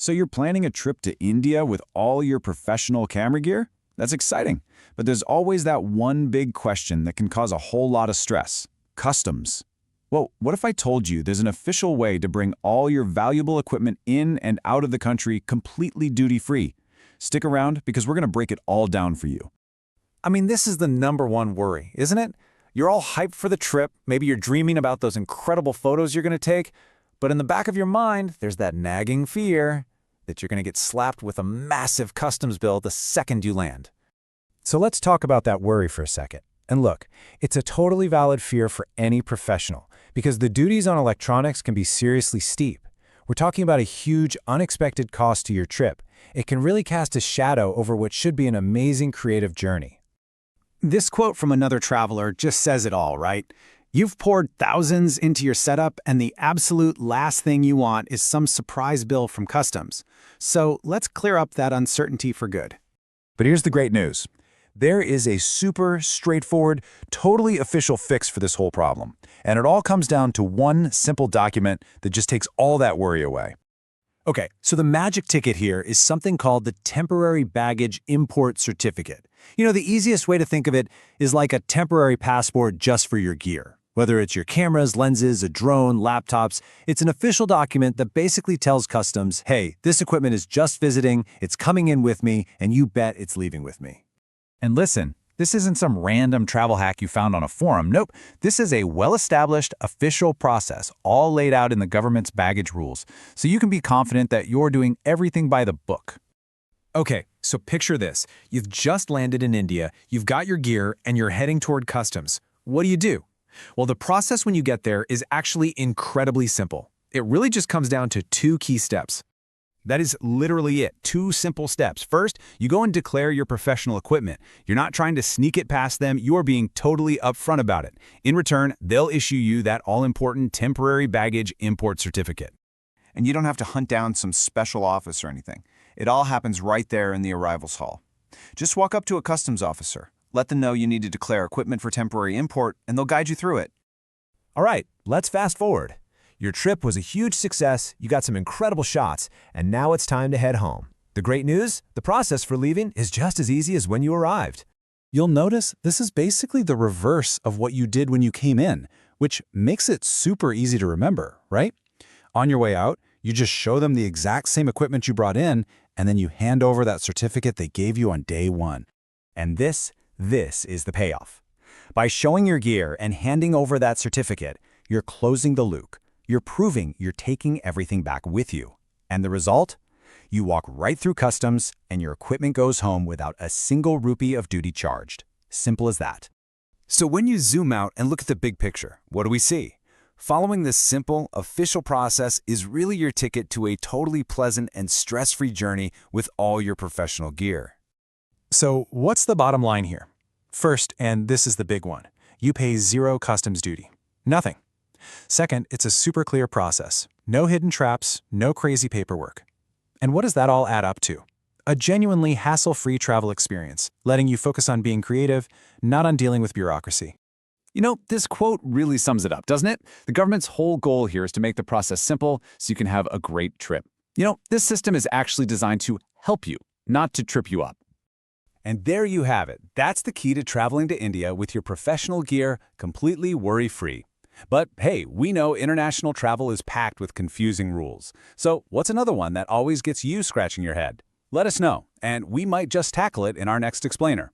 So you're planning a trip to India with all your professional camera gear? That's exciting. But there's always that one big question that can cause a whole lot of stress: customs. Well, what if I told you there's an official way to bring all your valuable equipment in and out of the country completely duty-free? Stick around because we're going to break it all down for you. I mean, this is the #1 worry, isn't it? You're all hyped for the trip, maybe you're dreaming about those incredible photos you're going to take, but in the back of your mind, there's that nagging fear that you're going to get slapped with a massive customs bill the second you land. So let's talk about that worry for a second. And look, it's a totally valid fear for any professional, because the duties on electronics can be seriously steep. We're talking about a huge, unexpected cost to your trip. It can really cast a shadow over what should be an amazing creative journey. This quote from another traveler just says it all, right? You've poured thousands into your setup, and the absolute last thing you want is some surprise bill from customs. So let's clear up that uncertainty for good. But here's the great news. There is a super straightforward, totally official fix for this whole problem. And it all comes down to one simple document that just takes all that worry away. Okay, so the magic ticket here is something called the Temporary Baggage Import Certificate. You know, the easiest way to think of it is like a temporary passport just for your gear. Whether it's your cameras, lenses, a drone, laptops, it's an official document that basically tells customs, hey, this equipment is just visiting, it's coming in with me, and you bet it's leaving with me. And listen, this isn't some random travel hack you found on a forum. Nope, this is a well-established, official process, all laid out in the government's baggage rules, so you can be confident that you're doing everything by the book. Okay, so picture this. You've just landed in India, you've got your gear, and you're heading toward customs. What do? Well, the process when you get there is actually incredibly simple. It really just comes down to 2 key steps. That is literally it. 2 simple steps. First, you go and declare your professional equipment. You're not trying to sneak it past them. You're being totally upfront about it. In return, they'll issue you that all-important temporary baggage import certificate. And you don't have to hunt down some special office or anything. It all happens right there in the arrivals hall. Just walk up to a customs officer. Let them know you need to declare equipment for temporary import, and they'll guide you through it. All right, let's fast forward. Your trip was a huge success, you got some incredible shots, and now it's time to head home. The great news? The process for leaving is just as easy as when you arrived. You'll notice this is basically the reverse of what you did when you came in, which makes it super easy to remember, right? On your way out, you just show them the exact same equipment you brought in, and then you hand over that certificate they gave you on day 1. And this is the payoff. By showing your gear and handing over that certificate, you're closing the loop. You're proving you're taking everything back with you. And the result? You walk right through customs and your equipment goes home without a single rupee of duty charged. Simple as that. So when you zoom out and look at the big picture, what do we see? Following this simple, official process is really your ticket to a totally pleasant and stress-free journey with all your professional gear. So what's the bottom line here? First, and this is the big one, you pay 0 customs duty. Nothing. Second, it's a super clear process. No hidden traps, no crazy paperwork. And what does that all add up to? A genuinely hassle-free travel experience, letting you focus on being creative, not on dealing with bureaucracy. You know, this quote really sums it up, doesn't it? The government's whole goal here is to make the process simple so you can have a great trip. You know, this system is actually designed to help you, not to trip you up. And there you have it. That's the key to traveling to India with your professional gear completely worry-free. But hey, we know international travel is packed with confusing rules. So what's another one that always gets you scratching your head? Let us know, and we might just tackle it in our next explainer.